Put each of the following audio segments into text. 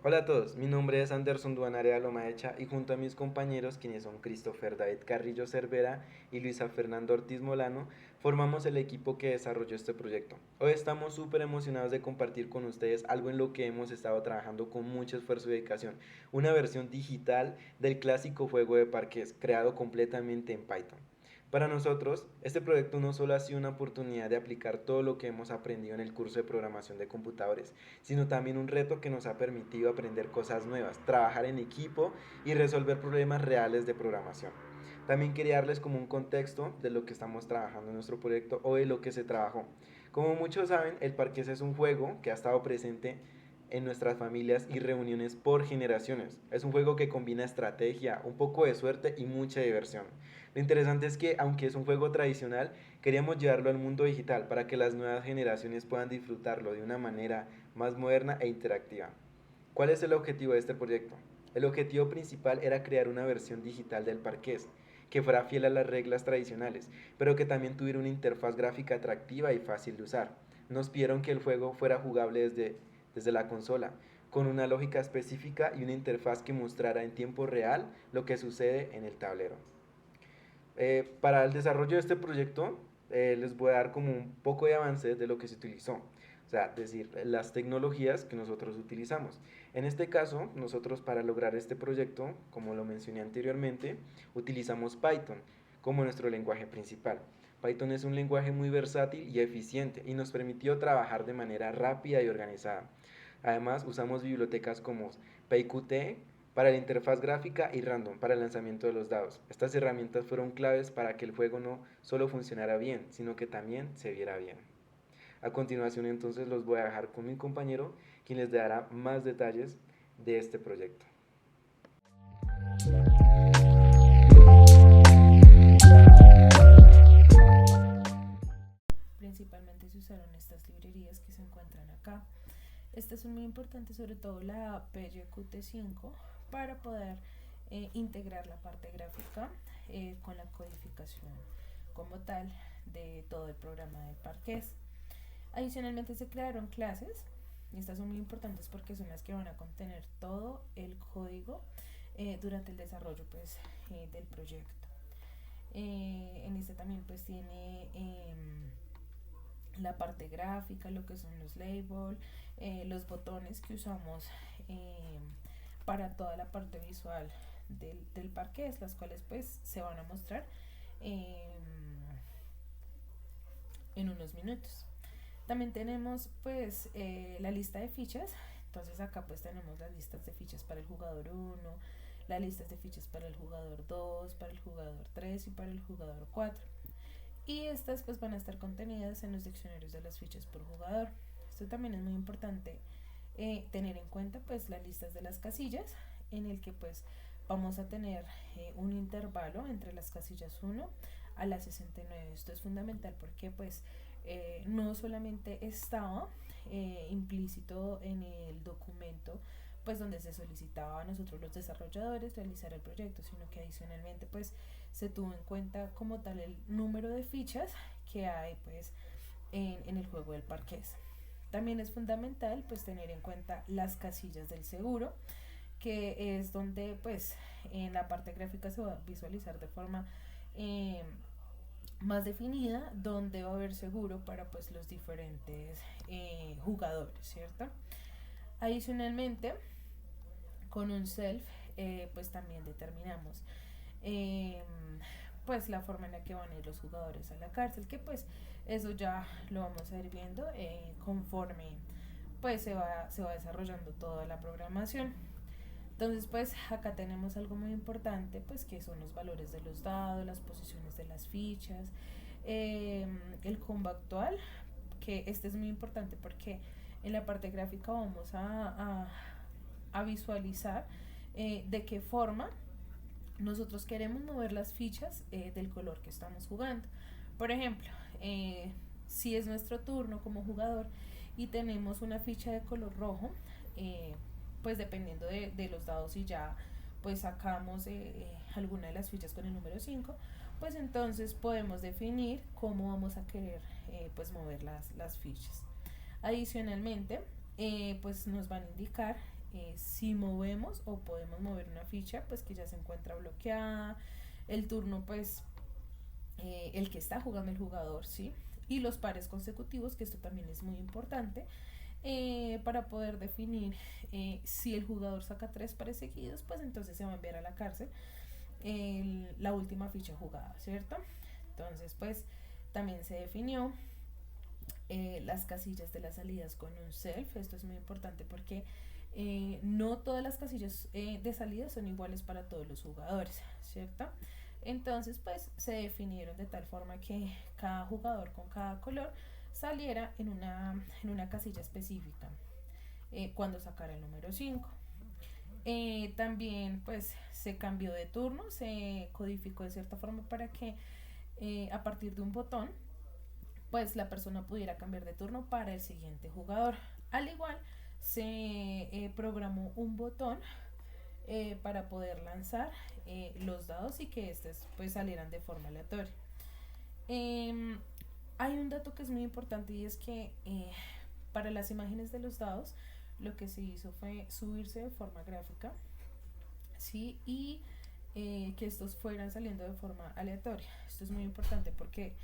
Hola a todos, mi nombre es Anderson Duanarea Lomaecha y junto a mis compañeros, quienes son Christopher David Carrillo Cervera y Luisa Fernando Ortiz Molano, formamos el equipo que desarrolló este proyecto. Hoy estamos súper emocionados de compartir con ustedes algo en lo que hemos estado trabajando con mucho esfuerzo y dedicación, una versión digital del clásico juego de parques creado completamente en Python. Para nosotros, este proyecto no solo ha sido una oportunidad de aplicar todo lo que hemos aprendido en el curso de programación de computadores, sino también un reto que nos ha permitido aprender cosas nuevas, trabajar en equipo y resolver problemas reales de programación. También quería darles como un contexto de lo que estamos trabajando en nuestro proyecto o de lo que se trabajó. Como muchos saben, el Parqués es un juego que ha estado presente en nuestras familias y reuniones por generaciones. Es un juego que combina estrategia, un poco de suerte y mucha diversión. Lo interesante es que, aunque es un juego tradicional, queríamos llevarlo al mundo digital para que las nuevas generaciones puedan disfrutarlo de una manera más moderna e interactiva. ¿Cuál es el objetivo de este proyecto? El objetivo principal era crear una versión digital del Parqués que fuera fiel a las reglas tradicionales, pero que también tuviera una interfaz gráfica atractiva y fácil de usar. Nos pidieron que el juego fuera jugable desde la consola, con una lógica específica y una interfaz que mostrara en tiempo real lo que sucede en el tablero. Para el desarrollo de este proyecto, les voy a dar como un poco de avance de lo que se utilizó. O sea, decir, las tecnologías que nosotros utilizamos. En este caso, nosotros para lograr este proyecto, como lo mencioné anteriormente, utilizamos Python como nuestro lenguaje principal. Python es un lenguaje muy versátil y eficiente y nos permitió trabajar de manera rápida y organizada. Además, usamos bibliotecas como PyQt para la interfaz gráfica y Random para el lanzamiento de los dados. Estas herramientas fueron claves para que el juego no solo funcionara bien, sino que también se viera bien. A continuación entonces los voy a dejar con mi compañero, quien les dará más detalles de este proyecto. Principalmente se usaron estas librerías que se encuentran acá. Estas son muy importantes, sobre todo la PyQt5, para poder integrar la parte gráfica con la codificación como tal de todo el programa de Parqués. Adicionalmente se crearon clases, y estas son muy importantes porque son las que van a contener todo el código durante el desarrollo pues, del proyecto. En este también pues tiene la parte gráfica, lo que son los labels, los botones que usamos para toda la parte visual del parqués, las cuales pues se van a mostrar en unos minutos. También tenemos pues la lista de fichas. Entonces acá pues tenemos las listas de fichas para el jugador 1, las listas de fichas para el jugador 2, para el jugador 3 y para el jugador 4. Y estas pues van a estar contenidas en los diccionarios de las fichas por jugador. Esto también es muy importante tener en cuenta pues las listas de las casillas, en el que pues vamos a tener un intervalo entre las casillas 1 a la 69. Esto es fundamental porque pues no solamente estaba implícito en el documento pues donde se solicitaba a nosotros los desarrolladores realizar el proyecto, sino que adicionalmente pues se tuvo en cuenta como tal el número de fichas que hay pues en el juego del parqués. También es fundamental pues tener en cuenta las casillas del seguro, que es donde pues en la parte gráfica se va a visualizar de forma más definida, donde va a haber seguro para pues los diferentes jugadores, ¿cierto? Adicionalmente, con un self pues también determinamos eh, pues la forma en la que van a ir los jugadores a la cárcel, que pues eso ya lo vamos a ir viendo conforme pues se va desarrollando toda la programación. Entonces pues acá tenemos algo muy importante pues que son los valores de los dados, las posiciones de las fichas, el combo actual, que este es muy importante porque en la parte gráfica vamos a visualizar de qué forma nosotros queremos mover las fichas del color que estamos jugando. Por ejemplo, si es nuestro turno como jugador y tenemos una ficha de color rojo, pues dependiendo de los dados, y ya pues sacamos alguna de las fichas con el número 5, pues entonces podemos definir cómo vamos a querer pues mover las fichas. Adicionalmente, pues nos van a indicar si movemos o podemos mover una ficha pues que ya se encuentra bloqueada, el turno pues el que está jugando el jugador, ¿sí? Y los pares consecutivos, que esto también es muy importante, para poder definir si el jugador saca 3 pares seguidos, pues entonces se va a enviar a la cárcel la última ficha jugada, ¿cierto? Entonces pues también se definió las casillas de las salidas con un self. Esto es muy importante porque no todas las casillas de salida son iguales para todos los jugadores, ¿cierto? Entonces pues se definieron de tal forma que cada jugador con cada color saliera en una casilla específica cuando sacara el número 5. También pues se cambió de turno, se codificó de cierta forma para que a partir de un botón pues la persona pudiera cambiar de turno para el siguiente jugador. Al igual se programó un botón para poder lanzar los dados y que estos pues salieran de forma aleatoria. Hay un dato que es muy importante, y es que para las imágenes de los dados lo que se hizo fue subirse de forma gráfica, ¿sí? Y que estos fueran saliendo de forma aleatoria. Esto es muy importante porque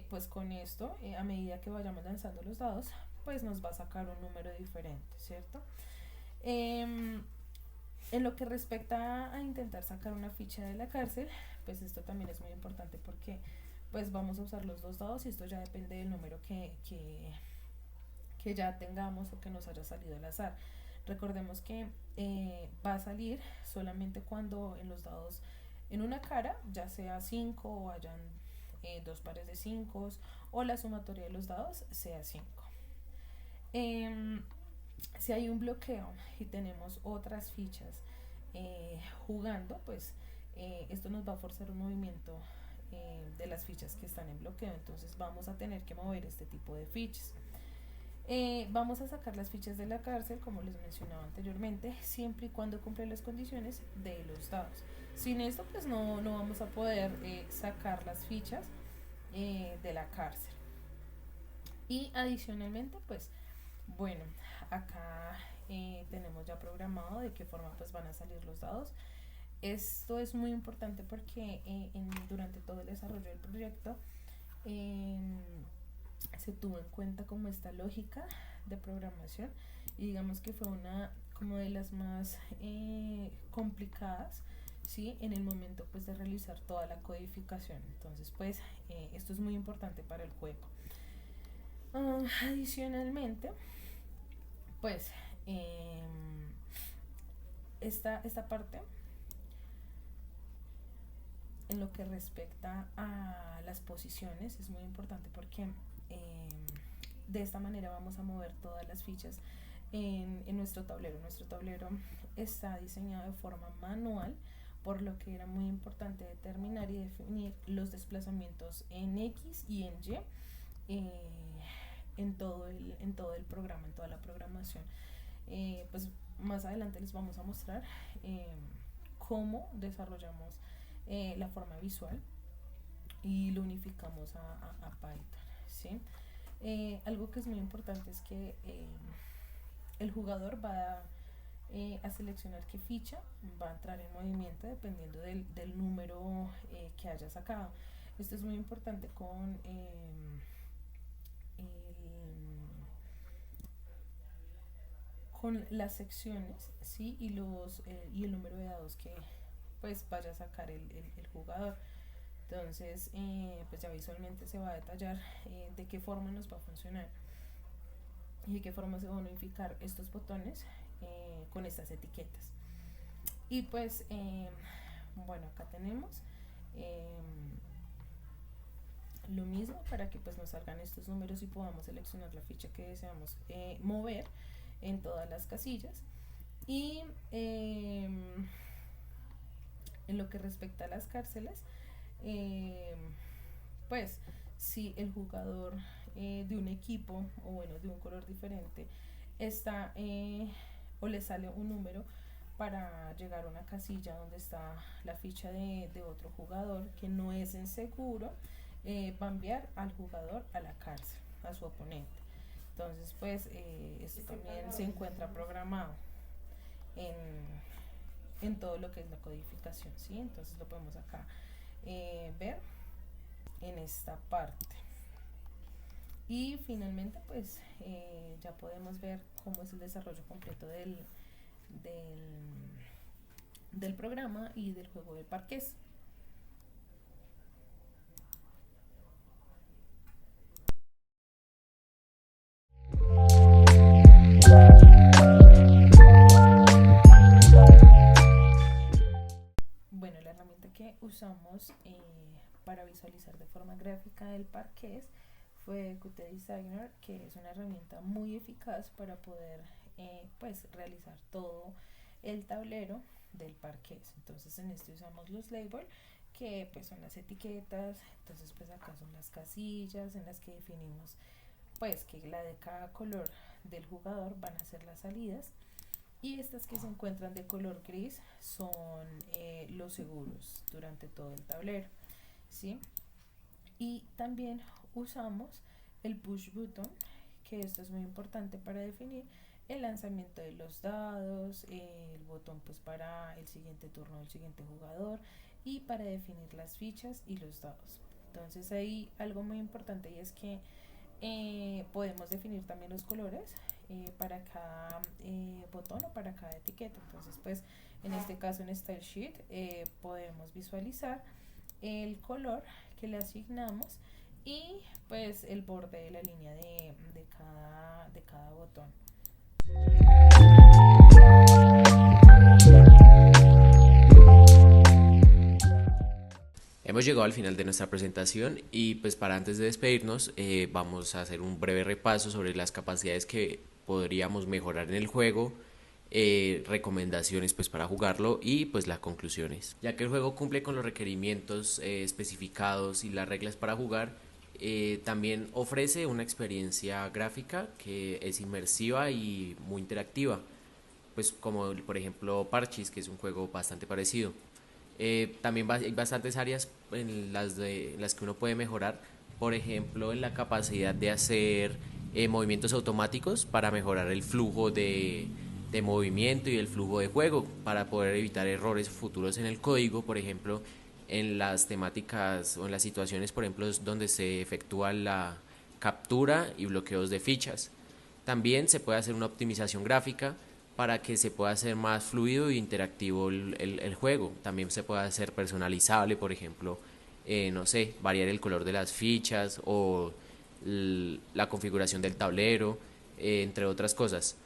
pues con esto, a medida que vayamos lanzando los dados, pues nos va a sacar un número diferente, ¿cierto? En lo que respecta a intentar sacar una ficha de la cárcel, pues esto también es muy importante porque pues vamos a usar los 2 dados y esto ya depende del número que ya tengamos o que nos haya salido al azar. Recordemos que va a salir solamente cuando en los dados, en una cara, ya sea 5 o hayan 2 pares de 5 o la sumatoria de los dados sea 5. Si hay un bloqueo y tenemos otras fichas jugando, pues esto nos va a forzar un movimiento de las fichas que están en bloqueo. Entonces vamos a tener que mover este tipo de fichas. Vamos a sacar las fichas de la cárcel, como les mencionaba anteriormente, siempre y cuando cumplen las condiciones de los dados. Sin esto pues no vamos a poder sacar las fichas de la cárcel. Y adicionalmente pues bueno, acá tenemos ya programado de qué forma pues van a salir los dados. Esto es muy importante porque durante todo el desarrollo del proyecto se tuvo en cuenta como esta lógica de programación, y digamos que fue una como de las más complicadas, ¿sí? En el momento pues de realizar toda la codificación. Entonces pues esto es muy importante para el juego. Adicionalmente pues esta parte en lo que respecta a las posiciones es muy importante porque de esta manera vamos a mover todas las fichas en nuestro tablero. Nuestro tablero está diseñado de forma manual, por lo que era muy importante determinar y definir los desplazamientos en X y en Y en todo el programa, en toda la programación. Pues más adelante les vamos a mostrar cómo desarrollamos la forma visual y lo unificamos a Python, ¿sí? Algo que es muy importante es que el jugador va a seleccionar qué ficha va a entrar en movimiento dependiendo del número que haya sacado. Esto es muy importante con las secciones, ¿sí? Y el número de dados que pues vaya a sacar el jugador. Entonces pues ya visualmente se va a detallar de qué forma nos va a funcionar y de qué forma se van a unificar estos botones con estas etiquetas. Y pues bueno, acá tenemos lo mismo para que pues nos salgan estos números y podamos seleccionar la ficha que deseamos mover en todas las casillas. Y En lo que respecta a las cárceles, eh, pues si el jugador de un equipo o bueno de un color diferente está o le sale un número para llegar a una casilla donde está la ficha de otro jugador que no es inseguro, va a enviar al jugador a la cárcel, a su oponente. Entonces, pues esto también se encuentra programado en, en todo lo que es la codificación, ¿sí? Entonces lo podemos acá ver en esta parte. Y finalmente, pues ya podemos ver cómo es el desarrollo completo del, del programa y del juego de parqués. Bueno, la herramienta que usamos para visualizar de forma gráfica el parqués fue Qt Designer, que es una herramienta muy eficaz para poder pues realizar todo el tablero del parqués. Entonces en este usamos los labels, que pues son las etiquetas. Entonces pues acá son las casillas en las que definimos pues que la de cada color del jugador van a ser las salidas, y estas que se encuentran de color gris son los seguros durante todo el tablero, ¿sí? Y también usamos el push button, que esto es muy importante para definir el lanzamiento de los dados, el botón pues para el siguiente turno del siguiente jugador y para definir las fichas y los dados. Entonces hay algo muy importante, y es que podemos definir también los colores para cada botón o para cada etiqueta. Entonces pues en este caso en Style Sheet podemos visualizar el color que le asignamos y pues el borde de la línea de cada botón. Hemos llegado al final de nuestra presentación y pues para antes de despedirnos vamos a hacer un breve repaso sobre las capacidades que podríamos mejorar en el juego, recomendaciones pues para jugarlo y pues las conclusiones. Ya que el juego cumple con los requerimientos especificados y las reglas para jugar, también ofrece una experiencia gráfica que es inmersiva y muy interactiva, pues como por ejemplo Parchís, que es un juego bastante parecido. También hay bastantes áreas en las que uno puede mejorar, por ejemplo en la capacidad de hacer movimientos automáticos para mejorar el flujo de movimiento y el flujo de juego, para poder evitar errores futuros en el código, por ejemplo en las temáticas o en las situaciones por ejemplo donde se efectúa la captura y bloqueos de fichas. También se puede hacer una optimización gráfica para que se pueda hacer más fluido e interactivo el juego. También se puede hacer personalizable, por ejemplo, no sé, variar el color de las fichas o la configuración del tablero, entre otras cosas.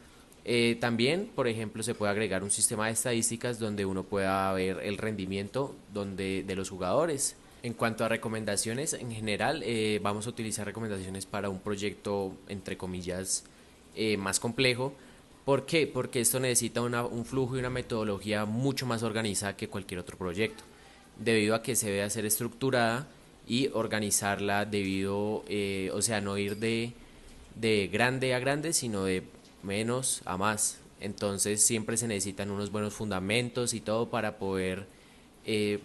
También, por ejemplo, se puede agregar un sistema de estadísticas donde uno pueda ver el rendimiento de los jugadores. En cuanto a recomendaciones, en general, vamos a utilizar recomendaciones para un proyecto, entre comillas, más complejo. ¿Por qué? Porque esto necesita un flujo y una metodología mucho más organizada que cualquier otro proyecto, debido a que se debe hacer estructurada y organizarla debido, o sea, no ir de grande a grande, sino de menos a más. Entonces siempre se necesitan unos buenos fundamentos y todo para poder eh,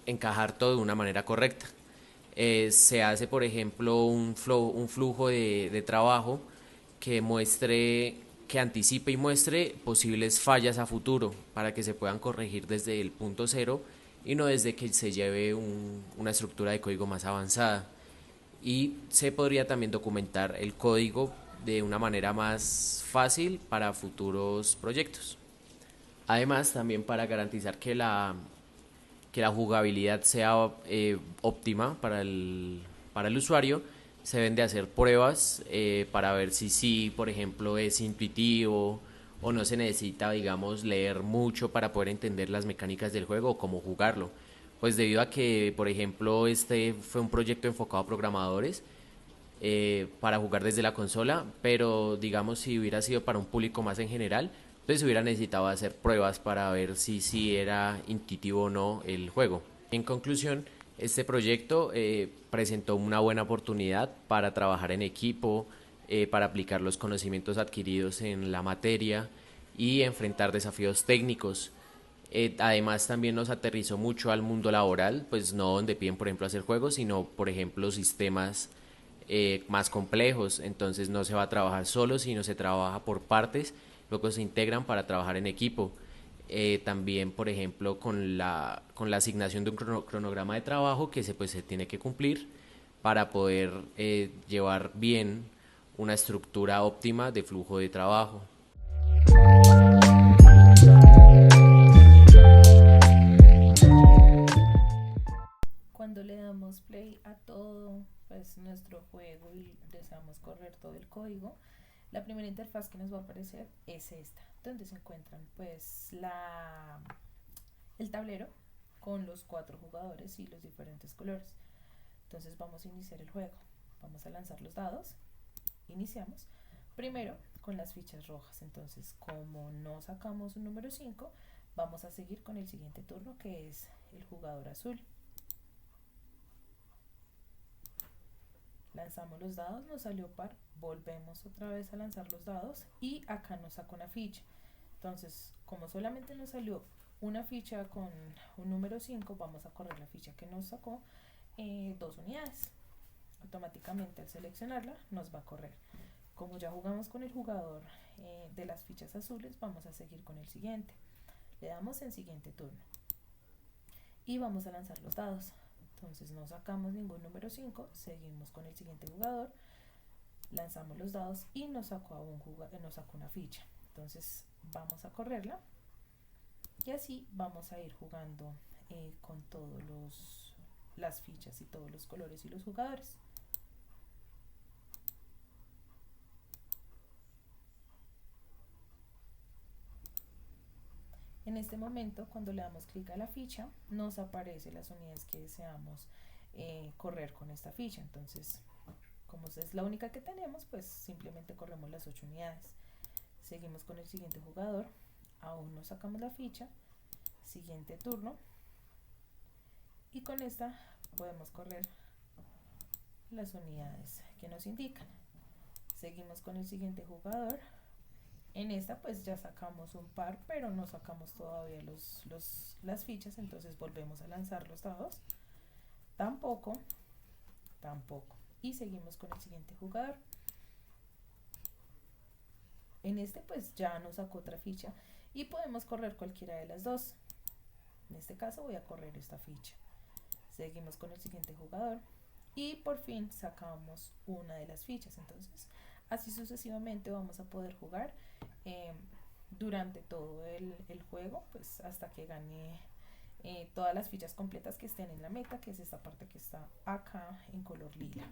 encajar todo de una manera correcta. Se hace, por ejemplo, un flujo de trabajo que muestre, que anticipe y muestre posibles fallas a futuro para que se puedan corregir desde el punto cero y no desde que se lleve una estructura de código más avanzada. Y se podría también documentar el código de una manera más fácil para futuros proyectos. Además, también para garantizar que la jugabilidad sea óptima para el usuario, se deben de hacer pruebas para ver si, por ejemplo, es intuitivo o no se necesita, digamos, leer mucho para poder entender las mecánicas del juego o cómo jugarlo. Pues debido a que, por ejemplo, este fue un proyecto enfocado a programadores para jugar desde la consola, pero digamos si hubiera sido para un público más en general, Entonces hubiera necesitado hacer pruebas para ver si era intuitivo o no el juego. En conclusión, este proyecto presentó una buena oportunidad para trabajar en equipo, para aplicar los conocimientos adquiridos en la materia y enfrentar desafíos técnicos. Además también nos aterrizó mucho al mundo laboral, pues no donde piden por ejemplo hacer juegos, sino por ejemplo sistemas más complejos. Entonces no se va a trabajar solo, sino se trabaja por partes, luego se integran para trabajar en equipo. También por ejemplo con la asignación de un cronograma de trabajo que pues, se tiene que cumplir para poder llevar bien una estructura óptima de flujo de trabajo. Cuando le damos play a todo pues nuestro juego y deseamos correr todo el código, la primera interfaz que nos va a aparecer es esta, donde se encuentran pues el tablero con los 4 jugadores y los diferentes colores. Entonces vamos a iniciar el juego, vamos a lanzar los dados, iniciamos primero con las fichas rojas. Entonces, como no sacamos un número 5, vamos a seguir con el siguiente turno, que es el jugador azul. Lanzamos los dados, nos salió par, volvemos otra vez a lanzar los dados y acá nos sacó una ficha. Entonces, como solamente nos salió una ficha con un número 5, vamos a correr la ficha que nos sacó 2 unidades. Automáticamente al seleccionarla nos va a correr. Como ya jugamos con el jugador de las fichas azules, vamos a seguir con el siguiente. Le damos en siguiente turno y vamos a lanzar los dados. Entonces no sacamos ningún número 5, seguimos con el siguiente jugador, lanzamos los dados y nos sacó una ficha. Entonces vamos a correrla y así vamos a ir jugando con todos las fichas y todos los colores y los jugadores. En este momento, cuando le damos clic a la ficha, nos aparecen las unidades que deseamos correr con esta ficha. Entonces, como es la única que tenemos, pues simplemente corremos las 8 unidades. Seguimos con el siguiente jugador, aún no sacamos la ficha, siguiente turno, y con esta podemos correr las unidades que nos indican. Seguimos con el siguiente jugador. En esta pues ya sacamos un par, pero no sacamos todavía las fichas, entonces volvemos a lanzar los dados. Tampoco. Y seguimos con el siguiente jugador. En este pues ya nos sacó otra ficha y podemos correr cualquiera de las dos. En este caso voy a correr esta ficha. Seguimos con el siguiente jugador y por fin sacamos una de las fichas. Entonces así sucesivamente vamos a poder jugar durante todo el juego, pues hasta que gane todas las fichas completas que estén en la meta, que es esta parte que está acá en color lila.